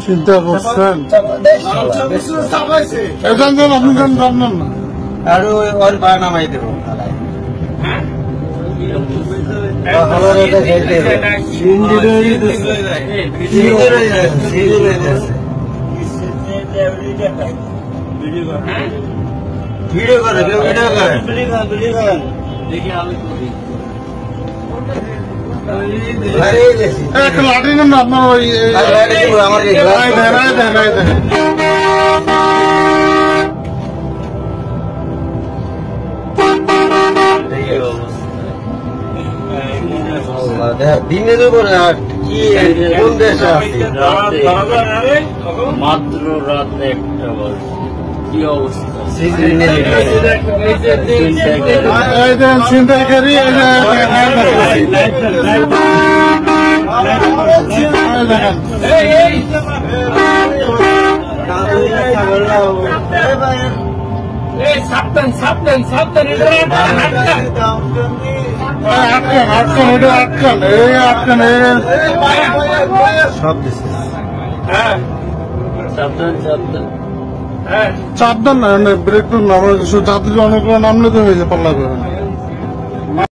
চিন্তা করছেন এখান থেকে আপনি জানেন না আর ওর ভাড়া নামাই দেবো ভিডিও করে কেউ ভিডিও করে একটা লাঠি নেন না আপনার ওই আমার দিনের উপরে কি কোন দেশে মাত্র রাত 1টা বাজে কি অবস্থা ছিনতাইকারী সাবধান সাবধান সাবধান সব দেশে সাবধান সাবধান চাপ দেন না ব্রেক নামলে যাত্রী অনেকগুলো নামলে তো হয়ে যায় পাল্লা করে